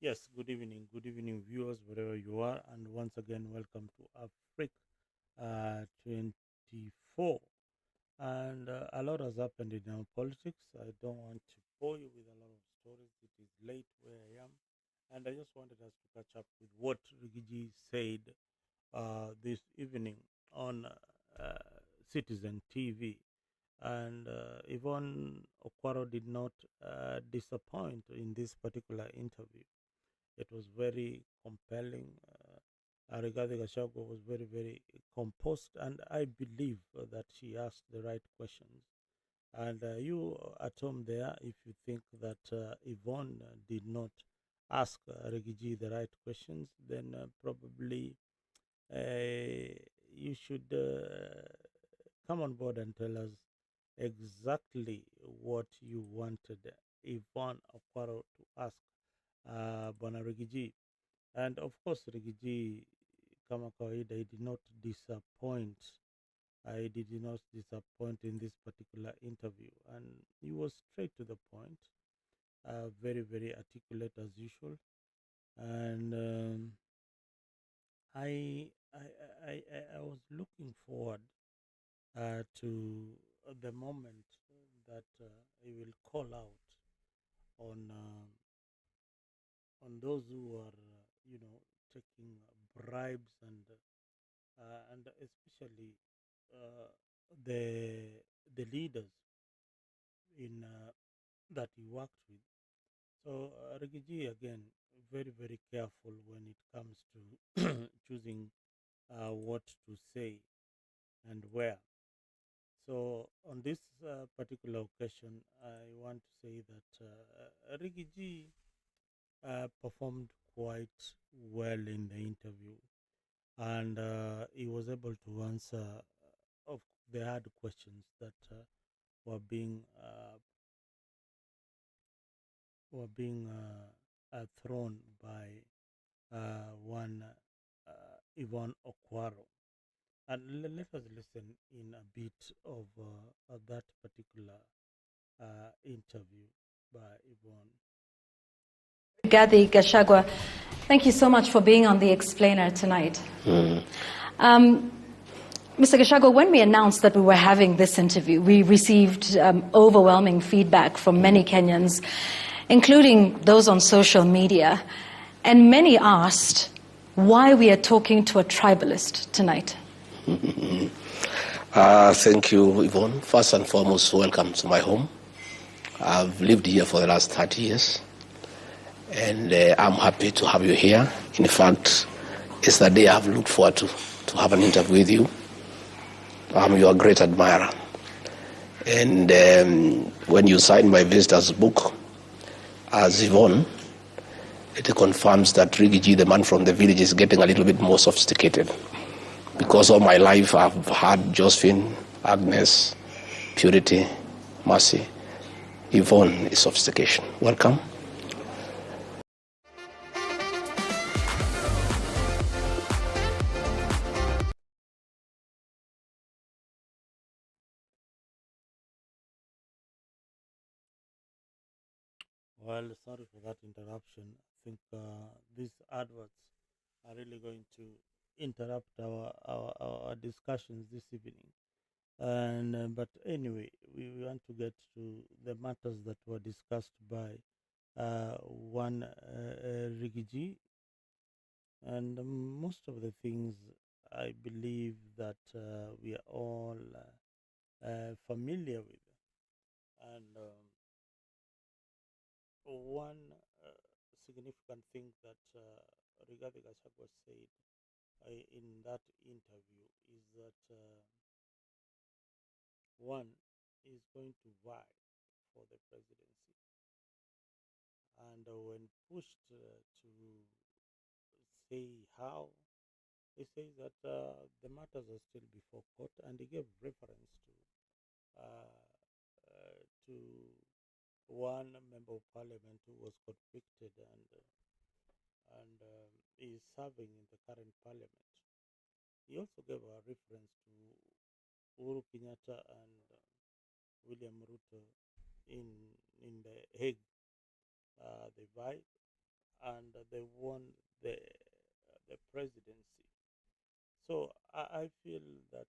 Yes, good evening, viewers, wherever you are, and once again, welcome to Africa 24. And a lot has happened in our politics. I don't want to bore you with a lot of stories. It is late where I am, and I just wanted us to catch up with what Rigiji said this evening on Citizen TV. And Yvonne Okwara did not disappoint in this particular interview. It was very compelling. Rigathi Gachagua was very composed, and I believe that she asked the right questions. And you at home there, if you think that Yvonne did not ask Rigiji the right questions, then probably you should come on board and tell us exactly what you wanted Yvonne Okwaro to ask Bwana Rigiji. And of course, Rigiji, kama kawaida, he did not disappoint. I did not disappoint in this particular interview, and he was straight to the point, very articulate as usual. And I was looking forward to the moment that he will call out on those who are, taking bribes and especially uh, the leaders in that he worked with. So Rigiji again very careful when it comes to choosing what to say and where. So on this particular occasion, I want to say that Rigiji performed quite well in the interview, and he was able to answer of the hard questions that were being thrown by one Yvonne Okwaro. And let us listen in a bit of that particular interview by Yvonne. Rigathi Gachagua, thank you so much for being on the Explainer tonight. Um, Mr. Gachagua, when we announced that we were having this interview, we received overwhelming feedback from many Kenyans, including those on social media, and many asked why we are talking to a tribalist tonight. Thank you, Yvonne. First and foremost, welcome to my home. I've lived here for the last 30 years, and I'm happy to have you here. In fact, it's the day I've looked forward to have an interview with you. I'm your great admirer. And when you signed my visitor's book as Yvonne, it confirms that Rigiji, the man from the village, is getting a little bit more sophisticated. Because all my life I've had Josephine, Agnes, Purity, Mercy. Yvonne is sophistication. Welcome. Well, sorry for that interruption. I think these adverts are really going to interrupt our discussions this evening. And but anyway, we want to get to the matters that were discussed by one Rigiji, and most of the things I believe that we are all familiar with. And one significant thing that Rigathi Gachagua said in that interview is that one is going to vie for the presidency, and when pushed to say how, he says that the matters are still before court, and he gave reference uh, to one member of parliament who was convicted and is serving in the current parliament. He also gave a reference to Uhuru Kenyatta and William Ruto in the Hague. They vied, and they won the presidency. So I feel that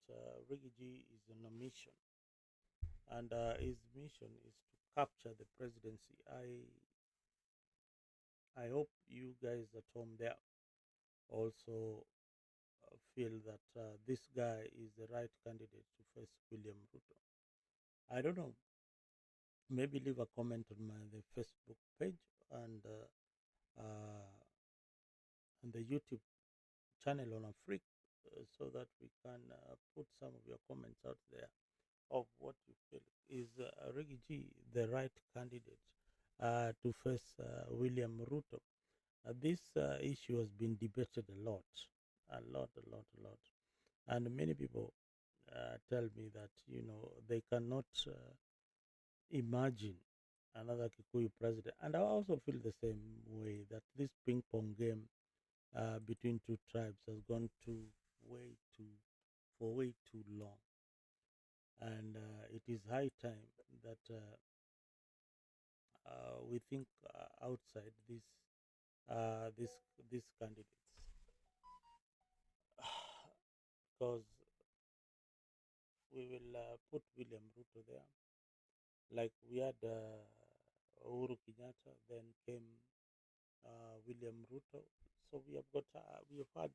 Rigathi is on a mission, and his mission is to capture the presidency. I hope you guys at home there also feel that this guy is the right candidate to face William Ruto. I don't know. Maybe leave a comment on the Facebook page and and the YouTube channel on Afrique, so that we can put some of your comments out there of what you feel is Riggy the right candidate to face William Ruto. This issue has been debated a lot, and many people tell me that they cannot imagine another Kikuyu president, and I also feel the same way that this ping pong game between two tribes has gone way too way too long, and it is high time that we think outside this these candidates, because we will put William Ruto there, like we had Uhuru Kenyatta, then came William Ruto. So we have had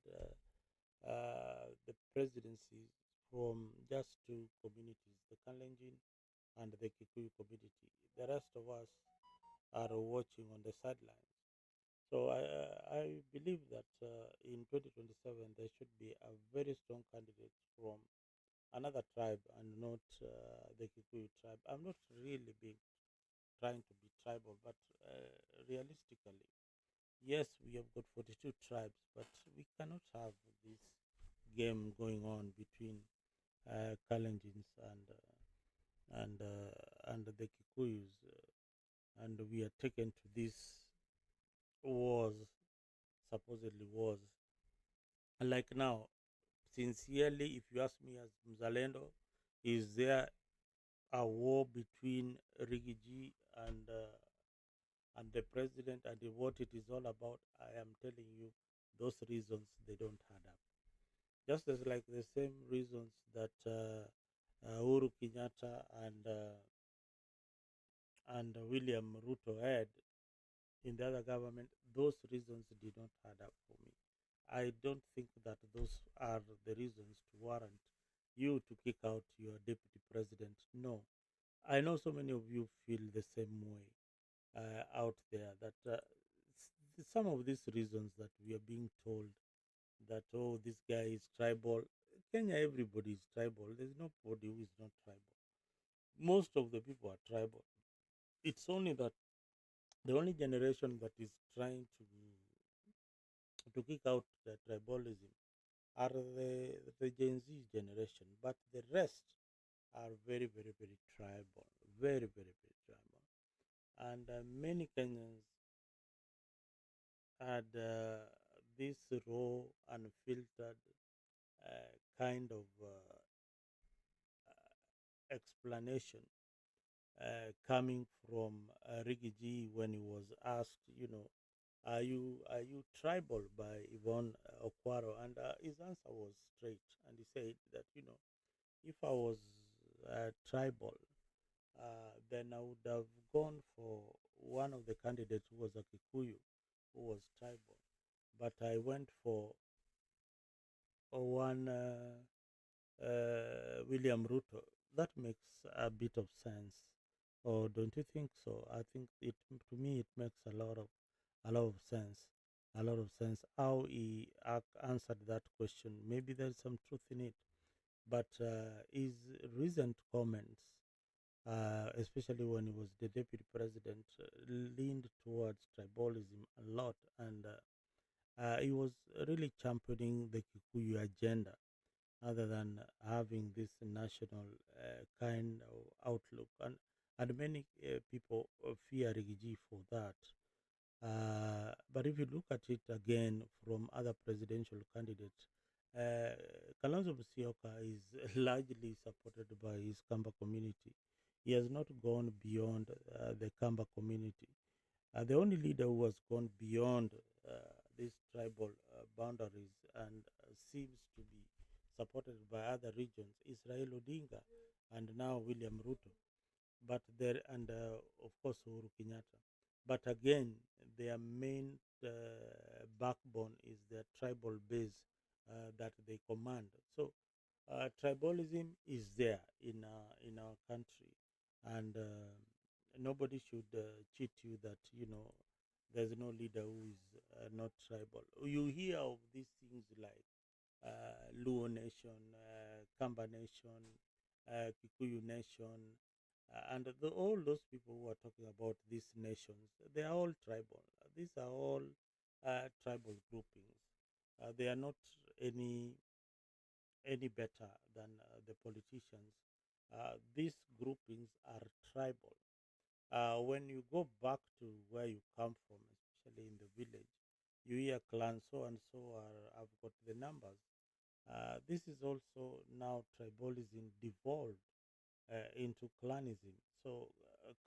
the presidencies from just two communities, the Kalenjin and the Kikuyu community. The rest of us are watching on the sidelines. So I believe that in 2027 there should be a very strong candidate from another tribe and not the Kikuyu tribe. I'm not really being trying to be tribal, but realistically, yes, we have got 42 tribes, but we cannot have this game going on between Kalenjins and the Kikuyus, and we are taken to these wars, supposedly wars. Like now, sincerely, if you ask me as Mzalendo, is there a war between Rigiji and the president and what it is all about? I am telling you, those reasons they don't add up. Just as like the same reasons that Uhuru Kenyatta and William Ruto had in the other government, those reasons did not add up for me. I don't think that those are the reasons to warrant you to kick out your deputy president. No, I know so many of you feel the same way out there, that some of these reasons that we are being told that, oh, this guy is tribal. Kenya, everybody is tribal. There's nobody who is not tribal. Most of the people are tribal. It's only that the only generation that is trying to kick out the tribalism are the Gen Z generation, but the rest are very, very, very tribal, very, very, very tribal. And many Kenyans had this raw, unfiltered kind of explanation coming from Rigiji when he was asked, are you tribal by Yvonne Okwara? And his answer was straight, and he said that if I was tribal, then I would have gone for one of the candidates who was a Kikuyu, who was tribal, but I went for one William Ruto. That makes a bit of sense, or don't you think so? I think to me it makes a lot of sense, a lot of sense how he answered that question. Maybe there's some truth in it, but his recent comments, especially when he was the deputy president, leaned towards tribalism a lot, and he was really championing the Kikuyu agenda other than having this national kind of outlook. And many people fear Rigiji for that. But if you look at it again from other presidential candidates, Kalonzo Musyoka is largely supported by his Kamba community. He has not gone beyond the Kamba community. The only leader who has gone beyond these tribal boundaries and seems to be supported by other regions is Raila Odinga and now William Ruto. But there, and of course Uhuru Kenyatta. But again, their main backbone is their tribal base that they command. So tribalism is there in our country, and nobody should cheat you that there's no leader who is not tribal. You hear of these things like Luo Nation, Kamba Nation, Kikuyu Nation, and all those people who are talking about these nations, they are all tribal. These are all tribal groupings. They are not any any better than the politicians. These groupings are tribal. When you go back to where you come from, especially in the village, you hear clan so and so are, I've got the numbers. This is also now tribalism devolved into clanism. So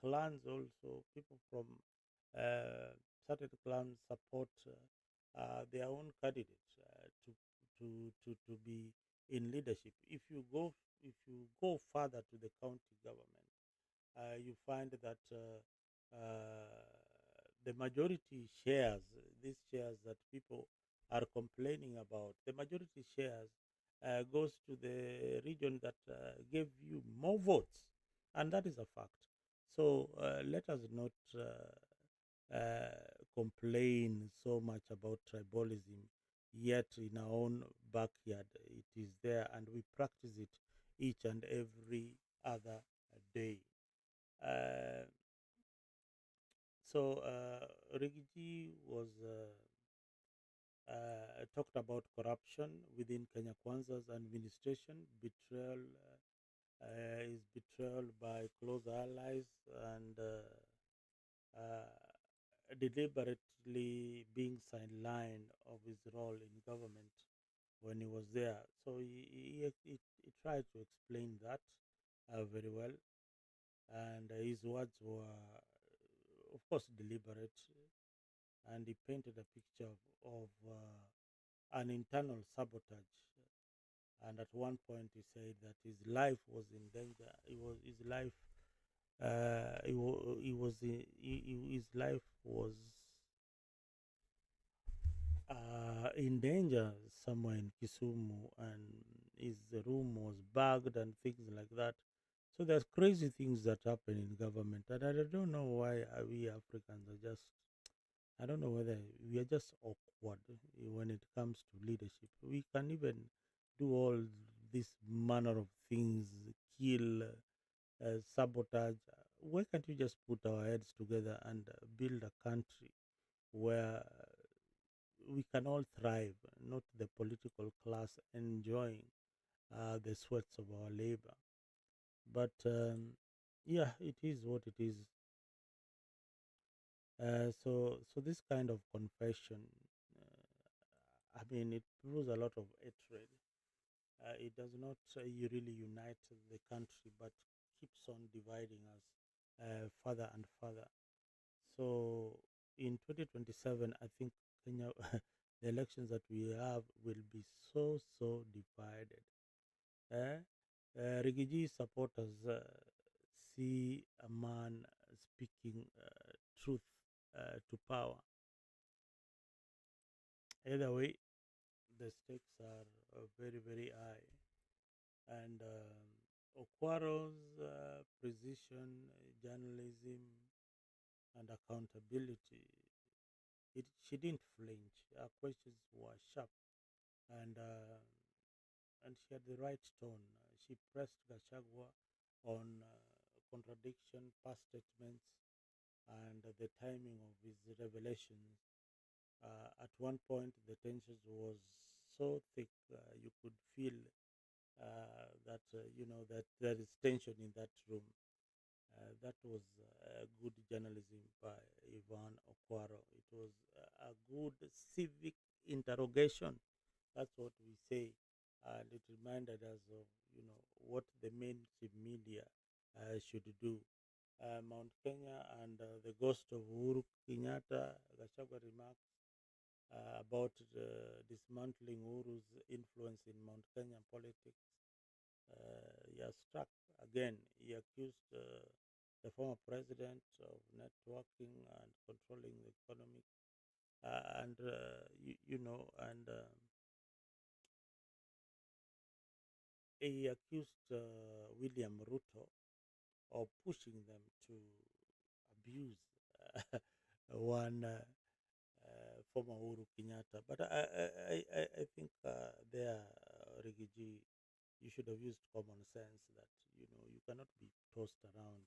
clans also, people from certain clans support their own candidates to be in leadership. If you go further to the county government, you find that the majority shares, these shares that people are complaining about, the majority shares goes to the region that gave you more votes, and that is a fact. So let us not complain so much about tribalism, yet in our own backyard it is there, and we practice it each and every other day. Uh, Rigiji was talked about corruption within Kenya Kwanza's administration, betrayal, is betrayal by close allies, and deliberately being sidelined of his role in government when he was there. So he tried to explain that very well, and his words were, of course, deliberate, and he painted a picture of an internal sabotage. And at one point, he said that his life was in danger. His life. His life was in danger somewhere in Kisumu, and his room was bugged and things like that. So there's crazy things that happen in government, and I don't know why we Africans are just. I don't know whether we are just awkward when it comes to leadership. We can even do all this manner of things, kill, sabotage. Why can't we just put our heads together and build a country where we can all thrive, not the political class enjoying the sweats of our labor? But yeah, it is what it is. So this kind of confession, I mean, it proves a lot of hatred. It does not you really unite the country, but keeps on dividing us further and further. So in 2027, I think Kenya, the elections that we have will be so divided. Eh? Rigiji supporters see a man speaking truth to power. Either way, the stakes are very high, and Okwara's precision, journalism, and accountability. She didn't flinch. Her questions were sharp, and she had the right tone. She pressed Gachagua on contradiction, past statements, and the timing of his revelations. At one point, the tensions was so thick you could feel that that there is tension in that room. That was good journalism by Yvonne Okwara. It was a good civic interrogation. That's what we say. And it reminded us of what the mainstream media should do. Mount Kenya and the ghost of Uhuru Kenyatta. Gachagua remarks about dismantling Uhuru's influence in Mount Kenya politics. He has struck again. He accused the former president of networking and controlling the economy, and he accused William Ruto of pushing them to abuse one former Uhuru Kenyatta. But I think there, Rigiji, you should have used common sense that you cannot be tossed around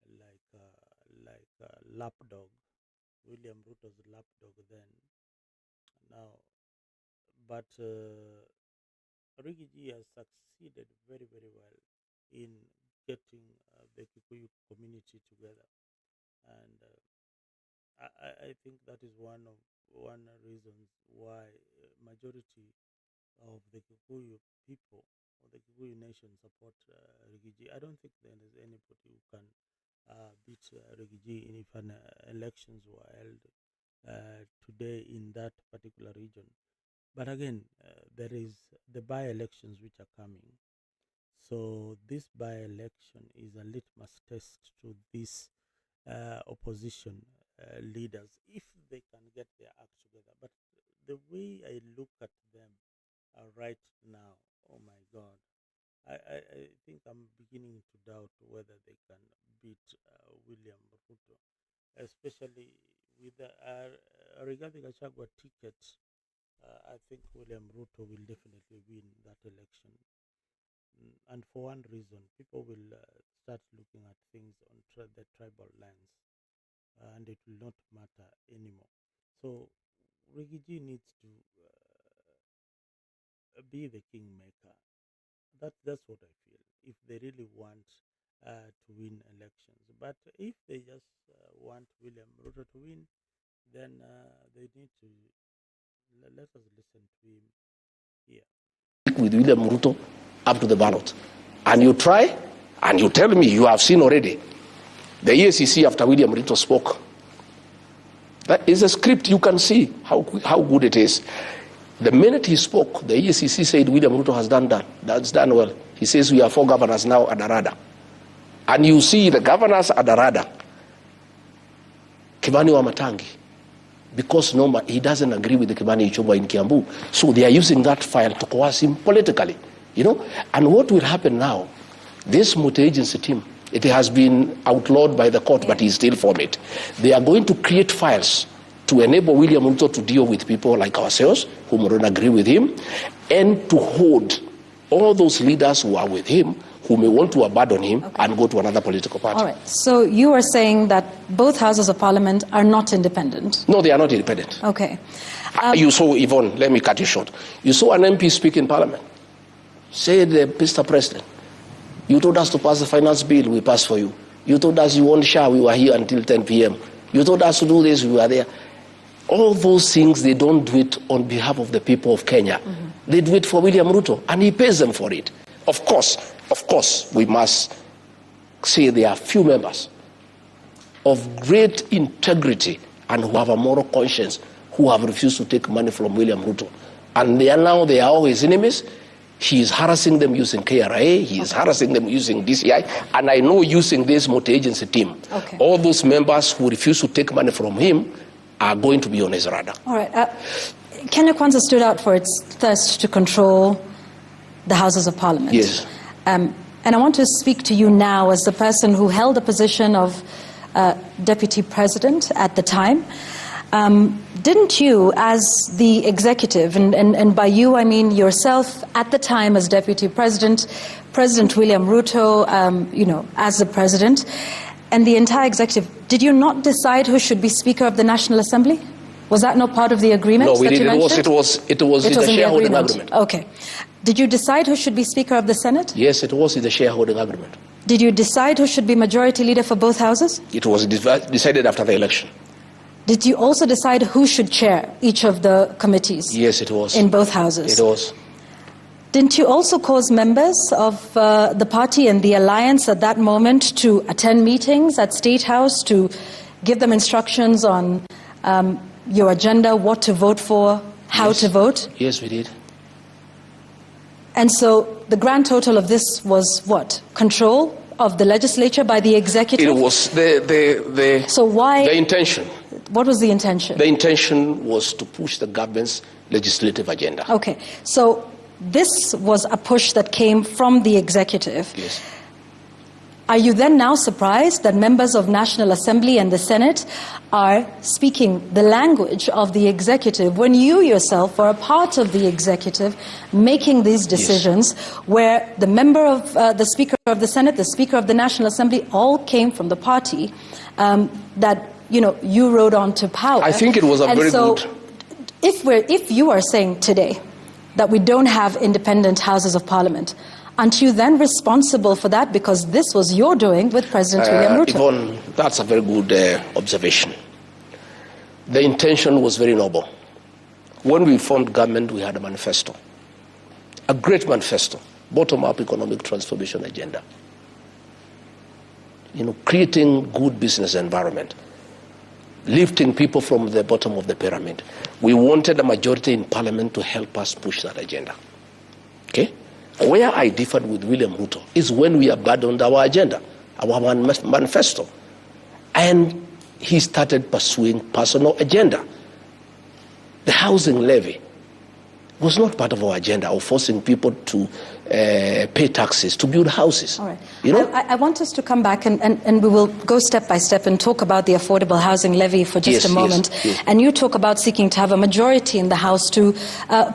like a lapdog, William Ruto's lapdog then. Now, but Rigiji has succeeded very very well in getting the Kikuyu community together, and I think that is one reasons why majority of the Kikuyu people or the Kikuyu nation support Rigiji. I don't think there is anybody who can beat Rigiji if an elections were held today in that particular region. But again, there is the by-elections which are coming. So this by-election is a litmus test to these opposition leaders if they can get their act together. But the way I look at them right now, oh my God, I think I'm beginning to doubt whether they can beat William Ruto, especially with the Rigathi Gachagua ticket. I think William Ruto will definitely win that election. And for one reason, people will start looking at things on the tribal lines, and it will not matter anymore. So Rigiji needs to be the kingmaker. That's what I feel. If they really want to win elections, but if they just want William Ruto to win, then they need to let us listen to him here. With William Ruto up to the ballot, and you try, and you tell me you have seen already the EACC after William Ruto spoke. That is a script. You can see how good it is. The minute he spoke, the EACC said William Ruto has that's done well. He says we have 4 governors now at the radar. And you see the governors at the radar. Kimani Wamatangi, because he doesn't agree with the Kimani Ichung'wah in Kiambu. So they are using that file to coerce him politically. And what will happen now, this multi-agency team, it has been outlawed by the court, but he's still for it. They are going to create files to enable William Ruto to deal with people like ourselves, who don't agree with him, and to hold all those leaders who are with him, who may want to abandon him and go to another political party. All right. So you are saying that both houses of parliament are not independent? No, they are not independent. Okay. You saw, Yvonne, let me cut you short. You saw an MP speak in parliament. Said, Mr. President, you told us to pass the finance bill, we passed for you. You told us you want SHA, we were here until 10 p.m. You told us to do this, we were there. All those things, they don't do it on behalf of the people of Kenya. Mm-hmm. They do it for William Ruto, and he pays them for it. Of course, we must say there are few members of great integrity and who have a moral conscience who have refused to take money from William Ruto. And they are all his enemies. He is harassing them using KRA, he is harassing them using DCI, and I know using this multi-agency team. Okay. All those members who refuse to take money from him are going to be on his radar. All right. Kenya Kwanza stood out for its thirst to control the Houses of Parliament. Yes. And I want to speak to you now as the person who held the position of Deputy President at the time. Didn't you, as the executive, and by you I mean yourself at the time as Deputy President, President William Ruto, as the President, and the entire executive, did you not decide who should be Speaker of the National Assembly? Was that not part of the agreement? No, we did. It was in the shareholding agreement. Okay. Did you decide who should be Speaker of the Senate? Yes, it was in the shareholding agreement. Did you decide who should be Majority Leader for both houses? It was decided after the election. Did you also decide who should chair each of the committees? Yes, it was. In both houses? It was. Didn't you also cause members of the party and the alliance at that moment to attend meetings at State House to give them instructions on your agenda, what to vote for, how to vote? Yes, we did. And so the grand total of this was what? Control of the legislature by the executive? It was So why? The intention. What was the intention? The intention was to push the government's legislative agenda. Okay, so this was a push that came from the executive. Yes. Are you then now surprised that members of National Assembly and the Senate are speaking the language of the executive when you yourself are a part of the executive making these decisions, where the member of the Speaker of the Senate, the Speaker of the National Assembly, all came from the party that you rode on to power? I think it was a very good. If you are saying today that we don't have independent houses of parliament, aren't you then responsible for that? Because this was your doing with President William Ruto. Yvonne, that's a very good observation. The intention was very noble. When we formed government, we had a manifesto, a great manifesto, bottom-up economic transformation agenda. Creating good business environment, lifting people from the bottom of the pyramid. We wanted a majority in parliament to help us push that agenda. Okay? Where I differed with William Ruto is when we abandoned our agenda, our manifesto, and he started pursuing personal agenda. The housing levy was not part of our agenda of forcing people to pay taxes to build houses. All right. I want us to come back and we will go step by step and talk about the affordable housing levy for just a moment. Yes. And you talk about seeking to have a majority in the House to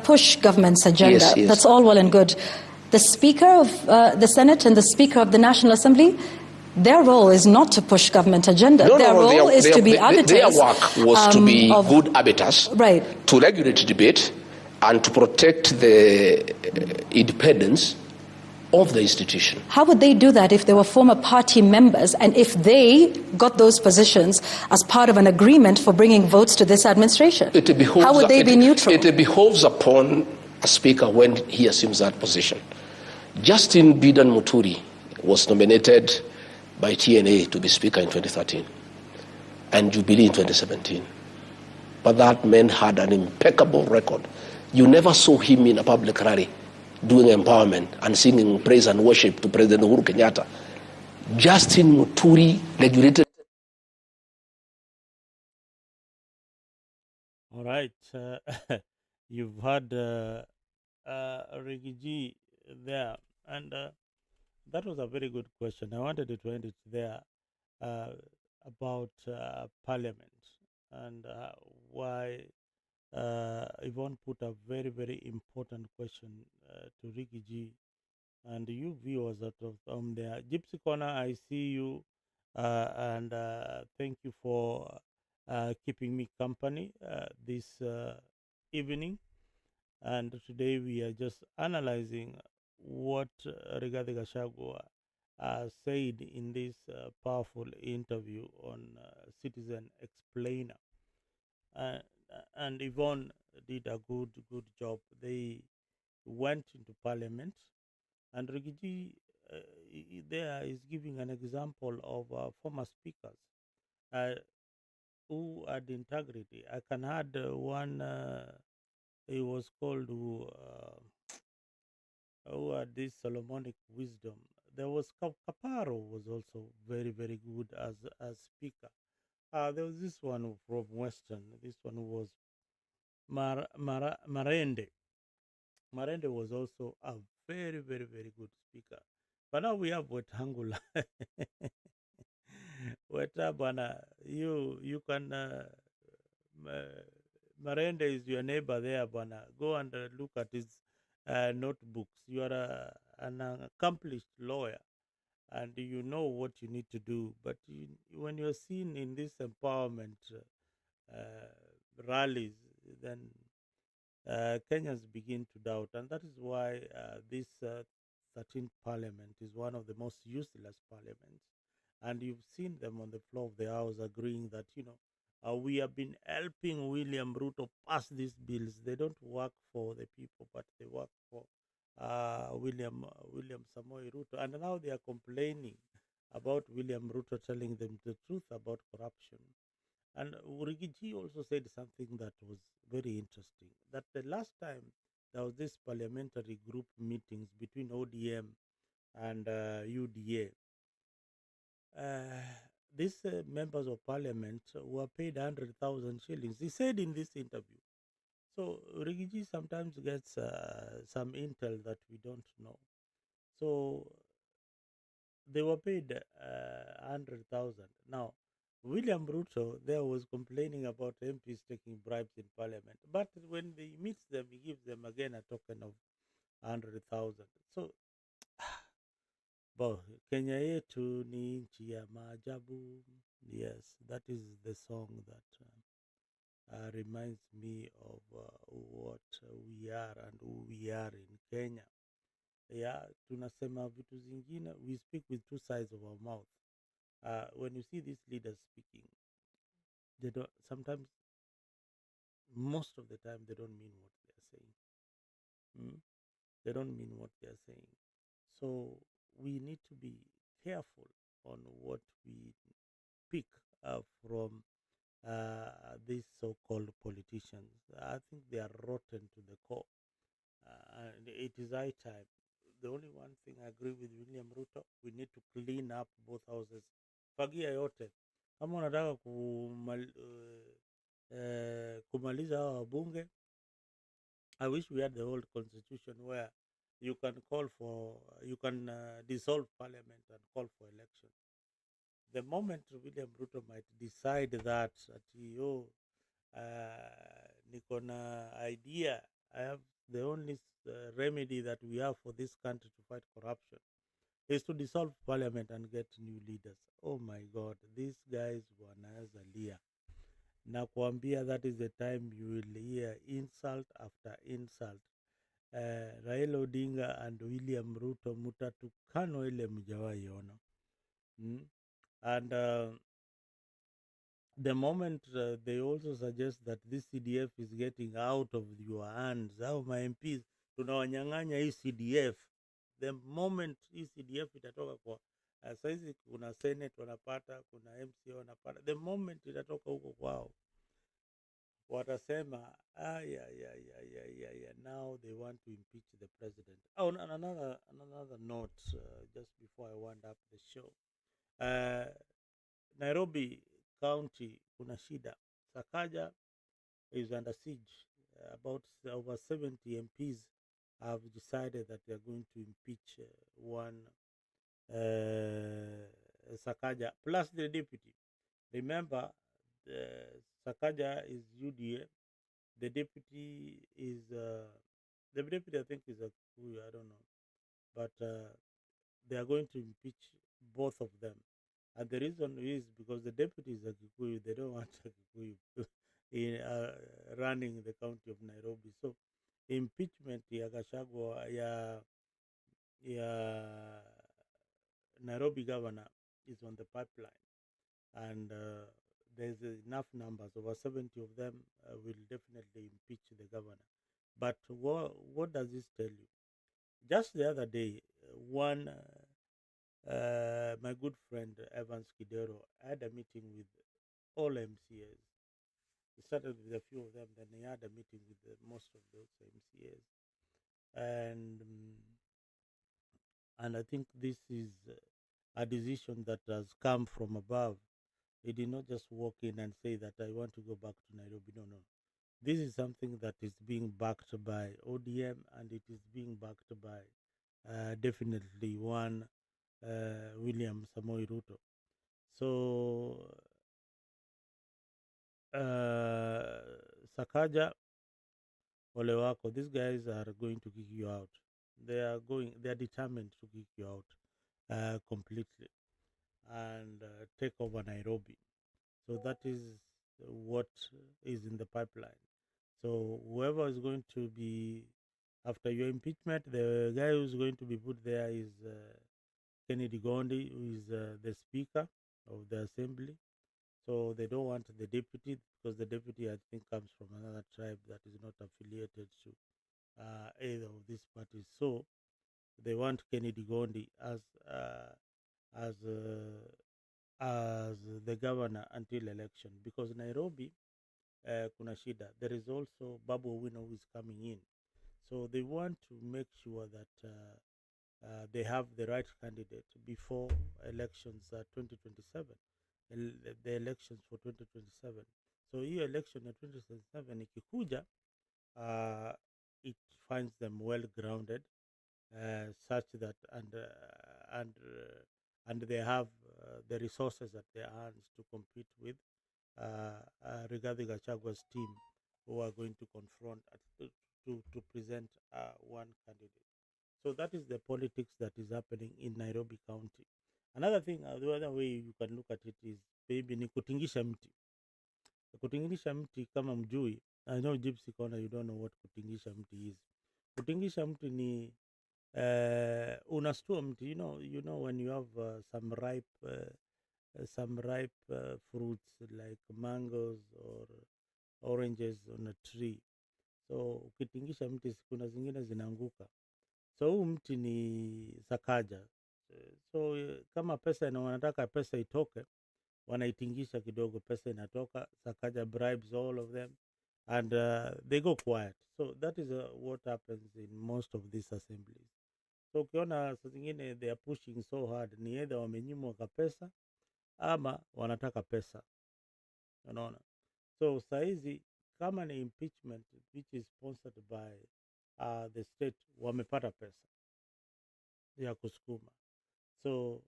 push government's agenda. Yes. That's all well and good. The Speaker of the Senate and the Speaker of the National Assembly, their role is not to push government agenda. Their role is to be arbiters. Their work was to be good arbiters, right, to regulate debate and to protect the independence of the institution. How would they do that if they were former party members and if they got those positions as part of an agreement for bringing votes to this administration? How would they be neutral? It behoves upon a speaker when he assumes that position. Justin Bidan Muturi was nominated by TNA to be Speaker in 2013 and Jubilee in 2017. But that man had an impeccable record. You never saw him in a public rally doing empowerment and singing praise and worship to President Uhuru Kenyatta. Justin Muturi regulated. All right. You've had Rigathi there, and that was a very good question. I wanted to end it there about Parliament and why Yvonne put a very, very important question to Rigathi and you viewers that of there. Gypsy Corner, I see you, and thank you for keeping me company this evening. And today we are just analyzing what Rigathi Gachagua said in this powerful interview on Citizen Explainer. Uh, and Yvonne did a good job. They went into Parliament, and Rigathi there is giving an example of former speakers who had integrity. I can add one. He was called who had this Solomonic wisdom. There was Caparo was also very good as speaker. There was this one from Western. This one was Marende. Marende was also a very good speaker. But now we have Wetangula. Wetabana, you can Marende is your neighbor there, Bana. Go and look at his notebooks. You are an accomplished lawyer, and you know what you need to do. But when you're seen in this empowerment rallies, then Kenyans begin to doubt, and that is why this 13th parliament is one of the most useless parliaments. And you've seen them on the floor of the house agreeing that we have been helping William Ruto pass these bills. They don't work for the people, but they work for William Samoei Ruto, and now they are complaining about William Ruto telling them the truth about corruption. And Urigiji also said something that was very interesting, that the last time there was this parliamentary group meetings between ODM and UDA, uh, these members of parliament were paid 100,000 shillings. He said in this interview. So Rigiji sometimes gets some intel that we don't know. So they were paid 100,000. Now, William Ruto there was complaining about MPs taking bribes in parliament, but when he meets them, he gives them again a token of 100,000. So Kenya yetu ni nchi ya maajabu. Yes, that is the song that reminds me of what we are and who we are in Kenya. Yeah, tunasema vitu zingine, we speak with two sides of our mouth. When you see these leaders speaking, they don't sometimes, most of the time, they don't mean what they're saying. Mm? They don't mean what they're saying. So we need to be careful on what we pick from these so-called politicians. I think they are rotten to the core. And it is high time. The only one thing I agree with William Ruto, we need to clean up both houses. Fagia yote. Kama unataka kumaliza hawa wabunge, I wish we had the old constitution where you can dissolve parliament and call for election. The moment William Ruto might decide that oh, niko na idea, I have the only remedy that we have for this country to fight corruption is to dissolve parliament and get new leaders. Oh my God, these guys wanaweza lia. Nakwambia, that is the time you will hear insult after insult. Raila Odinga and William Ruto mutatukano ile mjawahi ona. And the moment they also suggest that this CDF is getting out of your hands, au ma MPs tunawanyang'anya hii CDF, the moment hii CDF itatoka kwa saizi, kuna Senate wanapata, kuna MCA wanapata, the moment itatoka huko kwao watasema now they want to impeach the president. Oh, another note, just before I wind up the show. Nairobi County kuna shida. Sakaja is under siege. About over 70 MPs have decided that they are going to impeach one Sakaja plus the deputy. Remember, Sakaja is UDA. The deputy I think is a Kikuyu, I don't know, but they are going to impeach both of them. And the reason is because the deputy is a Kikuyu. They don't want a Kikuyu in running the county of Nairobi. So impeachment ya Gachagua ya Nairobi governor is on the pipeline, and there's enough numbers. Over 70 of them will definitely impeach the governor. But what does this tell you? Just the other day, my good friend Evans Kidero had a meeting with all MCAs. He started with a few of them, then he had a meeting with most of those MCAs. And I think this is a decision that has come from above. He did not just walk in and say that I want to go back to Nairobi. No. This is something that is being backed by ODM, and it is being backed by definitely one William Samoei Ruto. So Sakaja, ole wako, these guys are going to kick you out. They are determined to kick you out completely and take over Nairobi. So that is what is in the pipeline. So whoever is going to be after your impeachment, the guy who's going to be put there is Kennedy Gondi, who is the Speaker of the Assembly. So they don't want the deputy, because the deputy, I think, comes from another tribe that is not affiliated to either of these parties. So they want Kennedy Gondi as the governor until election, because Nairobi kuna shida. There is also Babu Owino who is coming in, so they want to make sure that they have the right candidate before elections 2027, the elections for 2027. So hiyo election ya 2027 ikikuja, it finds them well grounded, such that and they have the resources at their hands to compete with Rigathi Gachagua's team, who are going to confront to present one candidate. So that is the politics that is happening in Nairobi County. Another thing, the other way you can look at it is maybe ni kutingisha mti. Kutingisha mti kama mjui, I know Gypsy Corner, you don't know what kutingisha mti is. Kutingisha mti ni unastua mti, you know when you have some ripe fruits like mangoes or oranges on a tree. So ukitingisha mti kuna zingine zinaanguka. So huu mti ni sakaja. So kama pesa na wanataka pesa itoke, wanaitingisha kidogo, pesa inatoka, sakaja bribes all of them, and they go quiet. So that is what happens in most of these assemblies. So ukiona saa zingine they are pushing so hard, ni either wamenyimwa ka pesa ama wanataka pesa, unaona. So saizi kama ni impeachment which is sponsored by the state, wamepata pesa ya kusukuma. So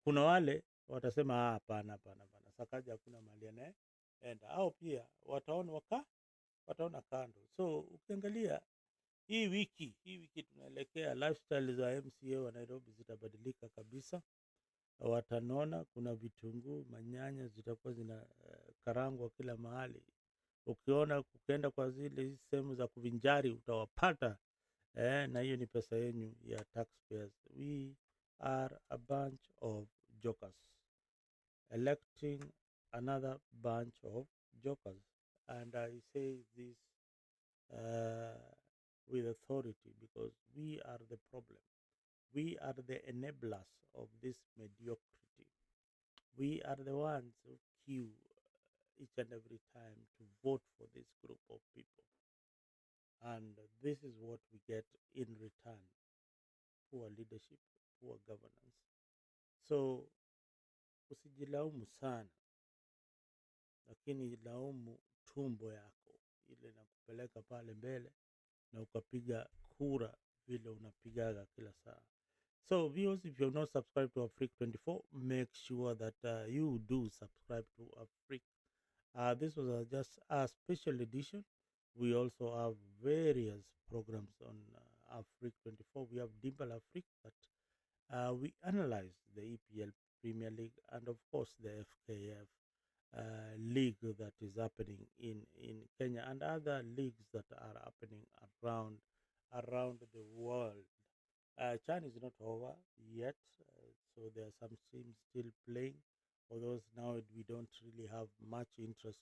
kuna wale watasema hapana, sakaja hakuna mali anaenda, au pia wataona kando. So ukiangalia hii wiki tunaelekea, lifestyle za MCA wa Nairobi zitabadilika kabisa. Watanona, kuna vitunguu, manyanya zitakuwa zina karangwa kila mahali. Ukienda kwa zile sehemu za kuvinjari utawapata, na hiyo ni pesa yenu ya taxpayers. We are a bunch of jokers electing another bunch of jokers, and I say this with authority, because we are the problem. We are the enablers of this mediocrity. We are the ones who queue each and every time to vote for this group of people. And this is what we get in return: poor leadership, poor governance. So usijilaumu sana, lakini laumu tumbo yako ile nakupeleka pale mbele na ukapiga kura vile unapigaga kila saa. So viewers, if you have not subscribed to Afrique 24, make sure that you do subscribe to Afrique. This was just a special edition. We also have various programs on Afrique 24. We have Dimple Afrique, that we analyze the EPL Premier League, and of course the FKF league that is happening in Kenya, and other leagues that are happening around the world. China is not over yet, so there are some teams still playing, although now we don't really have much interest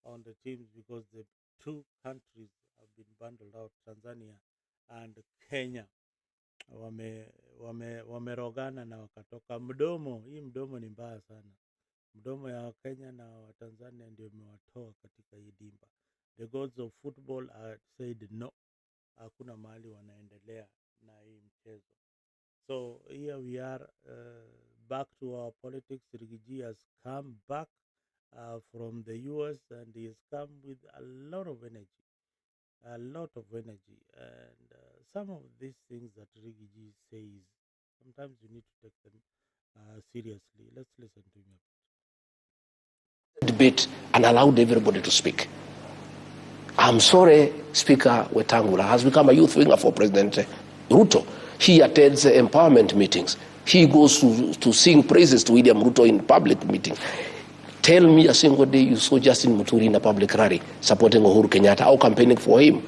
on the teams, because the two countries have been bundled out, Tanzania and Kenya. Wamerogana na wakatoka mdomo. Hii mdomo ni mbaya sana. Mdomo ya Kenya na wa Tanzania ndio imewatoa katika hii dimba. The gods of football said no, hakuna mahali wanaendelea na hii mchezo. So here we are, back to our politics. Rigiji has come back from the US, and he has come with a lot of energy. And some of these things that Rigiji says, sometimes you need to take them seriously. Let's listen to him. Debate and allowed everybody to speak. I'm sorry, Speaker Wetangula has become a youth winger for President Ruto. He attends empowerment meetings. He goes to sing praises to William Ruto in public meetings. Tell me a single day you saw Justin Muturi in a public rally supporting Uhuru Kenyatta or campaigning for him.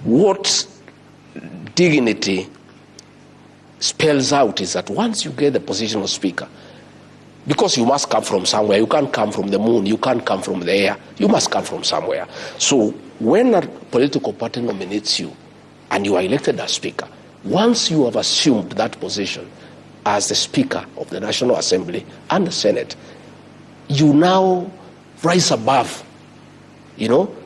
What dignity spells out is that once you get the position of Speaker, because you must come from somewhere, you can't come from the moon, you can't come from the air, you must come from somewhere. So when a political party nominates you, and you are elected as Speaker. Once you have assumed that position as the Speaker of the National Assembly and the Senate, you now rise above,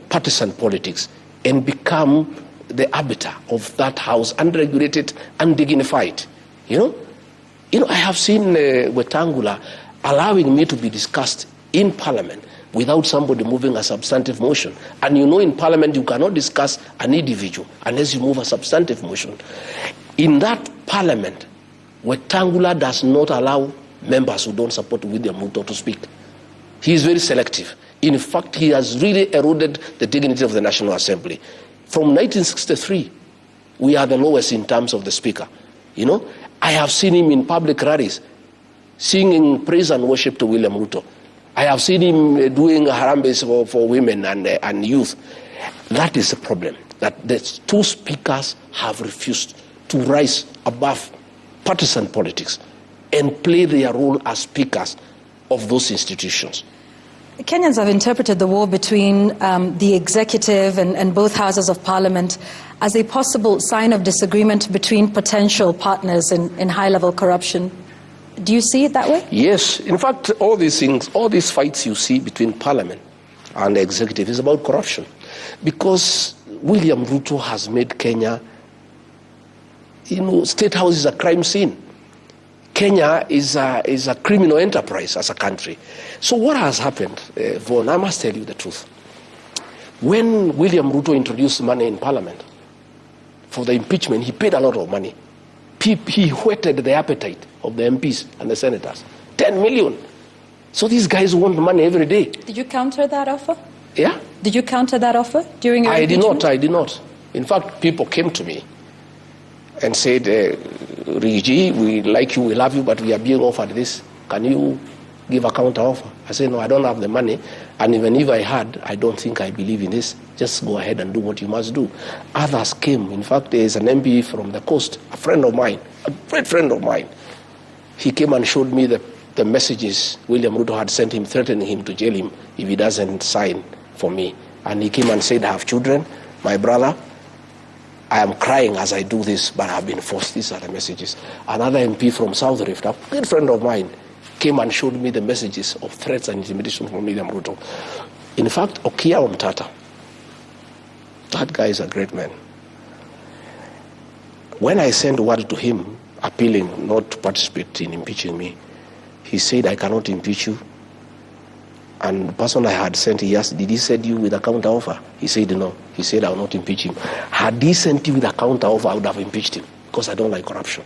partisan politics and become the arbiter of that house, unregulated, undignified. I have seen Wetangula allowing me to be discussed in Parliament without somebody moving a substantive motion. And in Parliament you cannot discuss an individual unless you move a substantive motion. In that Parliament, Wetangula does not allow members who don't support William Ruto to speak. He is very selective. In fact, he has really eroded the dignity of the National Assembly. From 1963, we are the lowest in terms of the Speaker. I have seen him in public rallies singing praise and worship to William Ruto. I have seen him doing harambes for women and youth. That is the problem, that the two speakers have refused to rise above partisan politics and play their role as speakers of those institutions. Kenyans have interpreted the war between the executive and both houses of parliament as a possible sign of disagreement between potential partners in high-level corruption. Do you see it that way? Yes. In fact, all these things, all these fights you see between parliament and the executive is about corruption. Because William Ruto has made Kenya, State House is a crime scene. Kenya is a criminal enterprise as a country. So what has happened, Yvonne, I must tell you the truth. When William Ruto introduced money in Parliament for the impeachment, he paid a lot of money. He whetted the appetite of the MPs and the senators. 10 million. So these guys want money every day. Did you counter that offer? Yeah. Did you counter that offer during your impeachment? I did not. In fact, people came to me and said, Rigathi, we like you, we love you, but we are being offered this. Can you give a counter offer? I said, no, I don't have the money. And even if I had, I don't think I believe in this. Just go ahead and do what you must do. Others came. In fact, there is an MP from the coast, a friend of mine, a great friend of mine. He came and showed me the messages William Ruto had sent him, threatening him to jail him if he doesn't sign for me. And he came and said, I have children, my brother, I am crying as I do this, but I have been forced. These are the messages. Another MP from South Rift, a good friend of mine, came and showed me the messages of threats and intimidation from William Ruto. In fact, Okia Omtata, that guy is a great man. When I sent word to him, appealing not to participate in impeaching me, he said, I cannot impeach you. And the person I had sent, he asked, did he send you with a counter offer? He said, no. He said, I will not impeach him. Had he sent you with a counter offer, I would have impeached him, because I don't like corruption.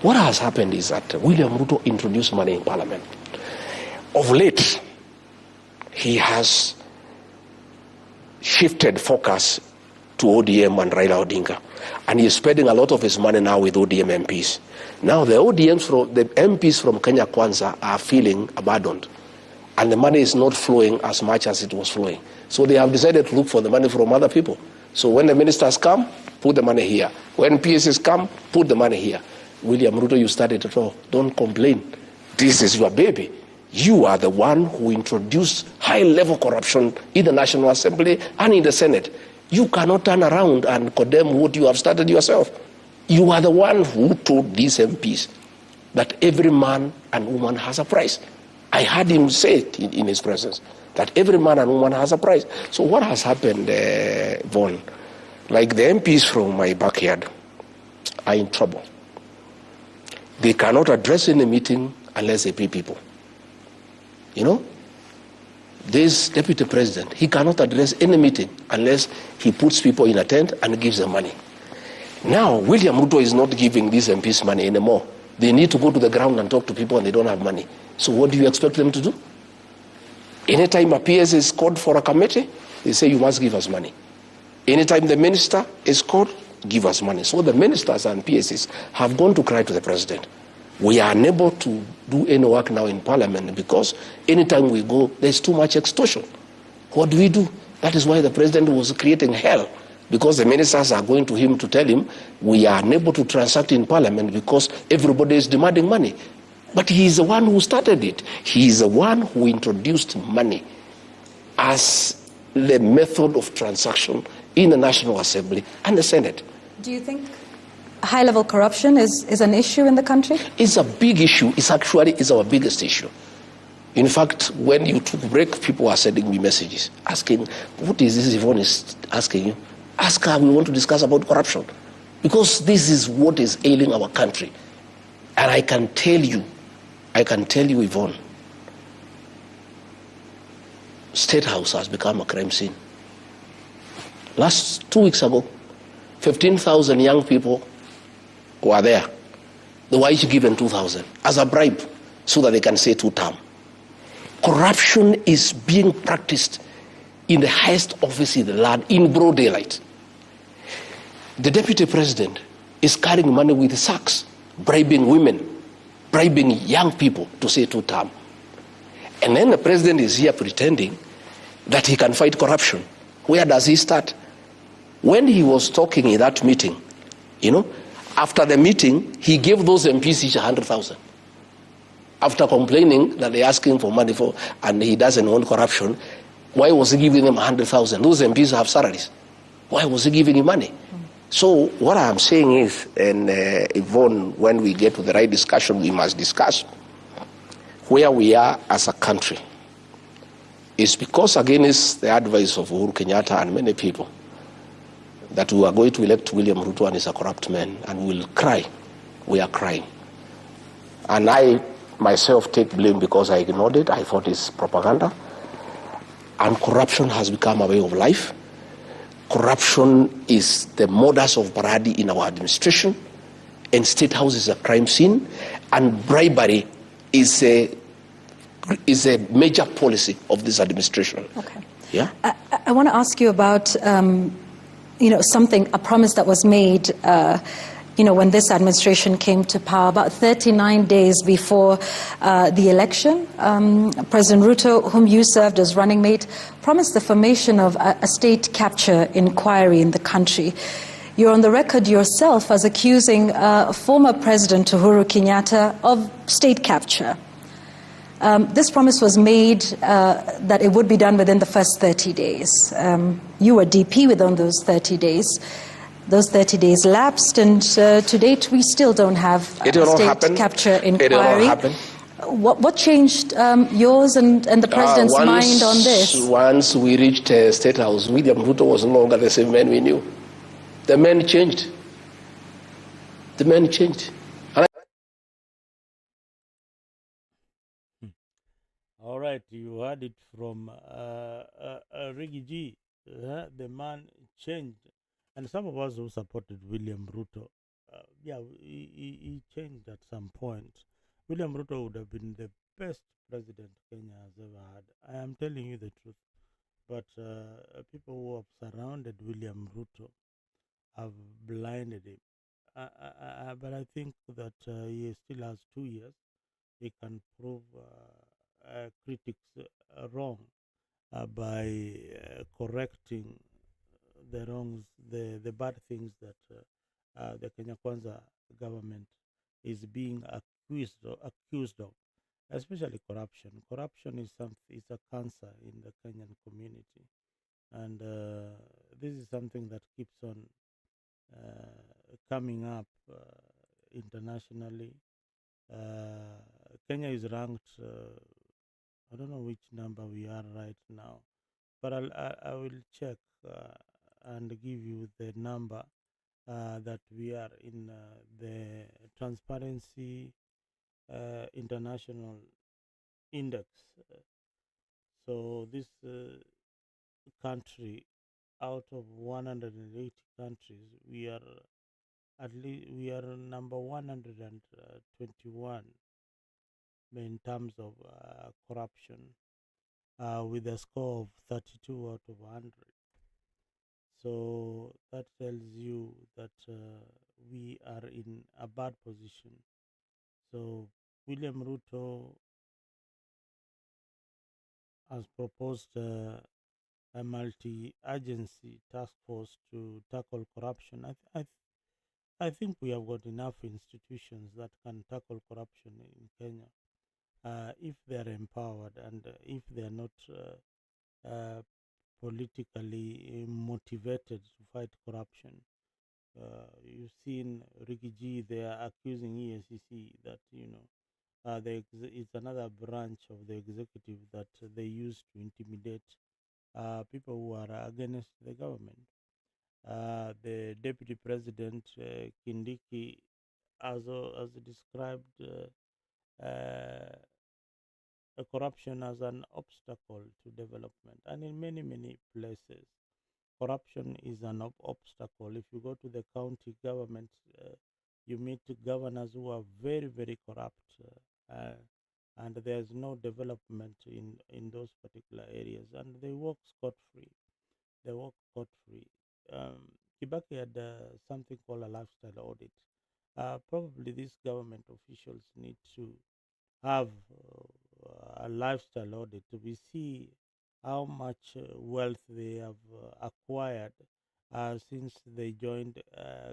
What has happened is that William Ruto introduced money in Parliament. Of late, he has shifted focus to ODM and Raila Odinga. And he is spending a lot of his money now with ODM MPs. Now the MPs from Kenya Kwanza are feeling abandoned. And the money is not flowing as much as it was flowing. So they have decided to look for the money from other people. So when the ministers come, put the money here. When PSs come, put the money here. William Ruto, you started it all. Don't complain. This is your baby. You are the one who introduced high-level corruption in the National Assembly and in the Senate. You cannot turn around and condemn what you have started yourself. You are the one who told these MPs that every man and woman has a price. I heard him say it in his presence, that every man and woman has a price. So what has happened, Yvonne? Like the MPs from my backyard are in trouble. They cannot address any meeting unless they pay people. This deputy president, he cannot address any meeting unless he puts people in a tent and gives them money. Now, William Ruto is not giving these MPs money anymore. They need to go to the ground and talk to people, and they don't have money. So what do you expect them to do? Anytime a PS is called for a committee, they say, you must give us money. Anytime the minister is called, give us money. So the ministers and PSs have gone to cry to the president. We are unable to do any work now in Parliament because anytime we go, there's too much extortion. What do we do? That is why the president was creating hell, because the ministers are going to him to tell him, we are unable to transact in Parliament because everybody is demanding money. But he is the one who started it. He is the one who introduced money as the method of transaction in the National Assembly and the Senate. Do you think high-level corruption is an issue in the country? It's a big issue. It's our biggest issue. In fact, when you took a break, people are sending me messages asking, what is this Yvonne is asking you? Ask her, we want to discuss about corruption. Because this is what is ailing our country. And I can tell you, Yvonne, State House has become a crime scene. Last 2 weeks ago, 15,000 young people were there. They were each given 2,000 as a bribe so that they can say 2-term. Corruption is being practiced in the highest office in the land in broad daylight. The deputy president is carrying money with sacks, bribing women, bribing young people to say 2-term. And then the president is here pretending that he can fight corruption. Where does he start? When he was talking in that meeting, after the meeting, he gave those MPs each 100,000. After complaining that they're asking for money and he doesn't want corruption, why was he giving them 100,000? Those MPs have salaries. Why was he giving him money? So what I'm saying is, and Yvonne, when we get to the right discussion, we must discuss where we are as a country. It's because, against the advice of Uhuru Kenyatta and many people, that we are going to elect William Ruto and he's a corrupt man, and we'll cry. We are crying. And I myself take blame because I ignored it. I thought it's propaganda. And corruption has become a way of life. Corruption is the modus operandi in our administration, and State House is a crime scene, and bribery is a major policy of this administration. Okay. Yeah. I want to ask you about a promise that was made when this administration came to power, about 39 days before the election. President Ruto, whom you served as running mate, promised the formation of a state capture inquiry in the country. You're on the record yourself as accusing former President Uhuru Kenyatta of state capture. This promise was made that it would be done within the first 30 days. You were DP within those 30 days. Those 30 days lapsed, and to date, we still don't have a state capture inquiry. It will not happen. What changed yours and the president's mind on this? Once we reached State House, William Ruto was no longer the same man we knew. The man changed. The man changed. All right, you heard it from Rigathi. The man changed. And some of us who supported William Ruto, he changed at some point. William Ruto would have been the best president Kenya has ever had. I am telling you the truth. But people who have surrounded William Ruto have blinded him. But I think that he still has 2 years. He can prove critics wrong by correcting the wrongs, the bad things that the Kenya Kwanza government is being accused of, especially corruption. Corruption is a cancer in the Kenyan community, and this is something that keeps on coming up internationally. Kenya is ranked. I don't know which number we are right now, but I will check and give you the number that we are in the Transparency International Index. So this country, out of 180 countries, we are number 121 in terms of corruption, with a score of 32 out of 100. So that tells you that we are in a bad position. So William Ruto has proposed a multi-agency task force to tackle corruption. I think we have got enough institutions that can tackle corruption in Kenya if they are empowered, and if they are not politically motivated to fight corruption. You've seen Rigathi, they are accusing ESCC that, it's another branch of the executive that they use to intimidate people who are against the government. The deputy president, Kindiki, as described corruption as an obstacle to development, and in many, many places corruption is an obstacle. If you go to the county government, you meet governors who are very, very corrupt, and there's no development in those particular areas, and they work scot free. They work scot free. Kibaki had something called a lifestyle audit. Probably these government officials need to have a lifestyle audit. We see how much wealth they have acquired since they joined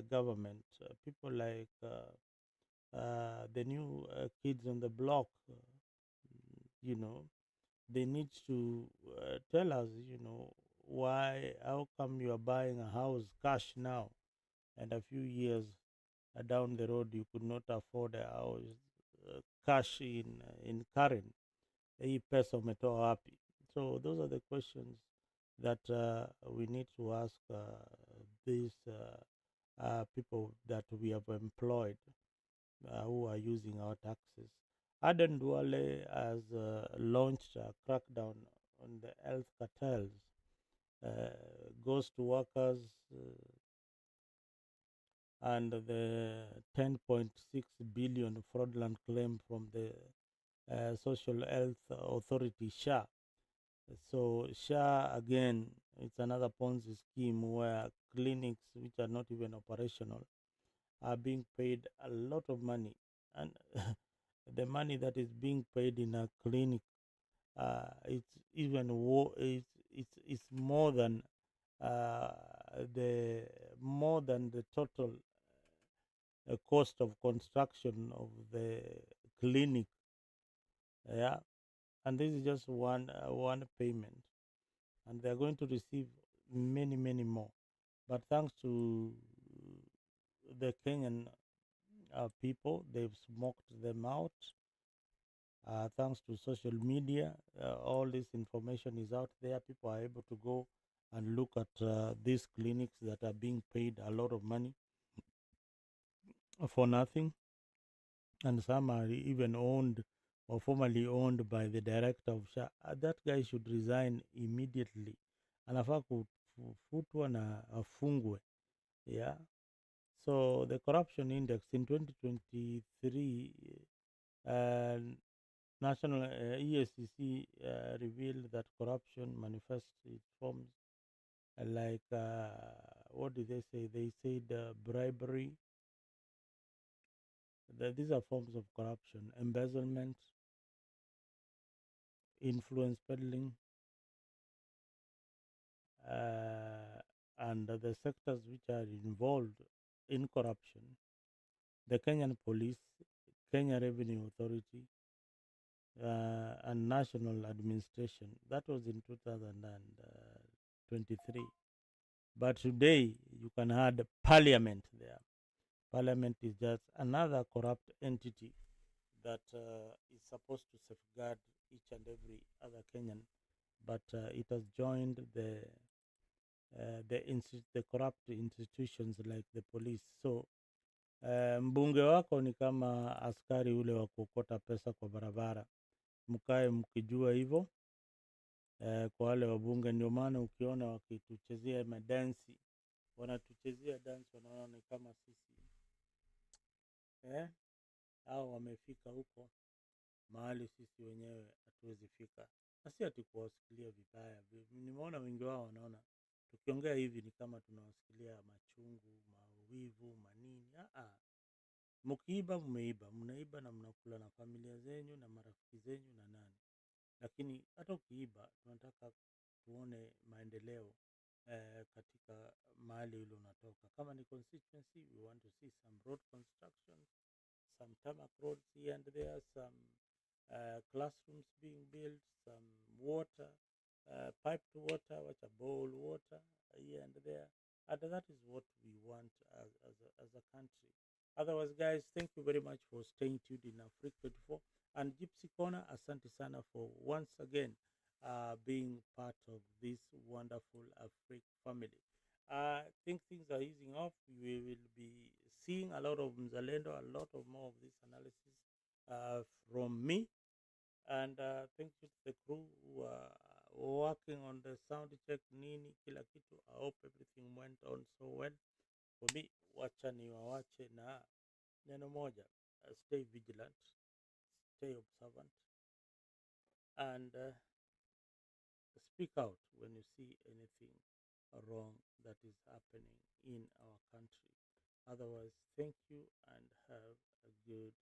government. People like the new kids on the block, you know, they need to tell us, how come you are buying a house cash now, and a few years down the road you could not afford a house cash in current. Hii pesa umetoa wapi? So those are the questions that we need to ask these people that we have employed who are using our taxes. Aden Duale has launched a crackdown on the health cartels, ghost workers, and the 10.6 billion fraudulent claim from the Social Health Authority, SHA. So SHA, again, it's another Ponzi scheme where clinics which are not even operational are being paid a lot of money, and the money that is being paid in a clinic, it's even it's more than uh, the total cost of construction of the clinic. Yeah, and this is just one payment, and they're going to receive many, many more. But thanks to the Kenyan people, they've smoked them out. Thanks to social media, all this information is out there. People are able to go and look at these clinics that are being paid a lot of money for nothing, and some are even owned or formerly owned by the director of SHA. That guy should resign immediately. Anafaa kufutwa na afungwe. Yeah. So the corruption index in 2023, uh, National ESCC revealed that corruption manifests its forms like what did they say? They said bribery. These are forms of corruption: embezzlement, influence peddling, and the sectors which are involved in corruption: the Kenyan Police, Kenya Revenue Authority, and National Administration. That was in 2023. But today, you can add Parliament there. Parliament is just another corrupt entity that is supposed to safeguard each and every other Kenyan, but it has joined the corrupt institutions like the police. So mbunge wako ni kama askari ule wa kuokota pesa kwa barabara. Mkae mkijua hivyo. Kwa wale wabunge, ndio maana ukiona wakituchezea madansi, wanatuchezea dance, wanaona ni kama sisi au wamefika huko mahali sisi wenyewe hatuwezi fika, na si ati kuwasikilia vibaya. Nimeona wengi wao wanaona tukiongea hivi ni kama tunawasikilia machungu, mawivu, manini. Mkiiba mmeiba, mnaiba na mnakula na familia zenyu na marafiki zenyu na nani. Lakini hata ukiiba, tunataka tuone maendeleo katika mahali ule unatoka. Kama ni constituency, we want to see some road construction, some tarmac roads here and there, some classrooms being built, some water, piped water, watch a bowl water here and there. And that is what we want as a country. Otherwise, guys, thank you very much for staying tuned in Africa 24. And Gypsy Corner, asante sana for once again being part of this wonderful Africa family. I think things are easing off. We will be seeing a lot of Mzalendo, a lot of more of this analysis from me. And thank you to the crew who are working on the sound check, nini, kila kitu. I hope everything went on so well. For me, wacha niwawache na neno moja. Stay vigilant, stay observant, and speak out when you see anything wrong that is happening in our country. Otherwise, thank you and have a good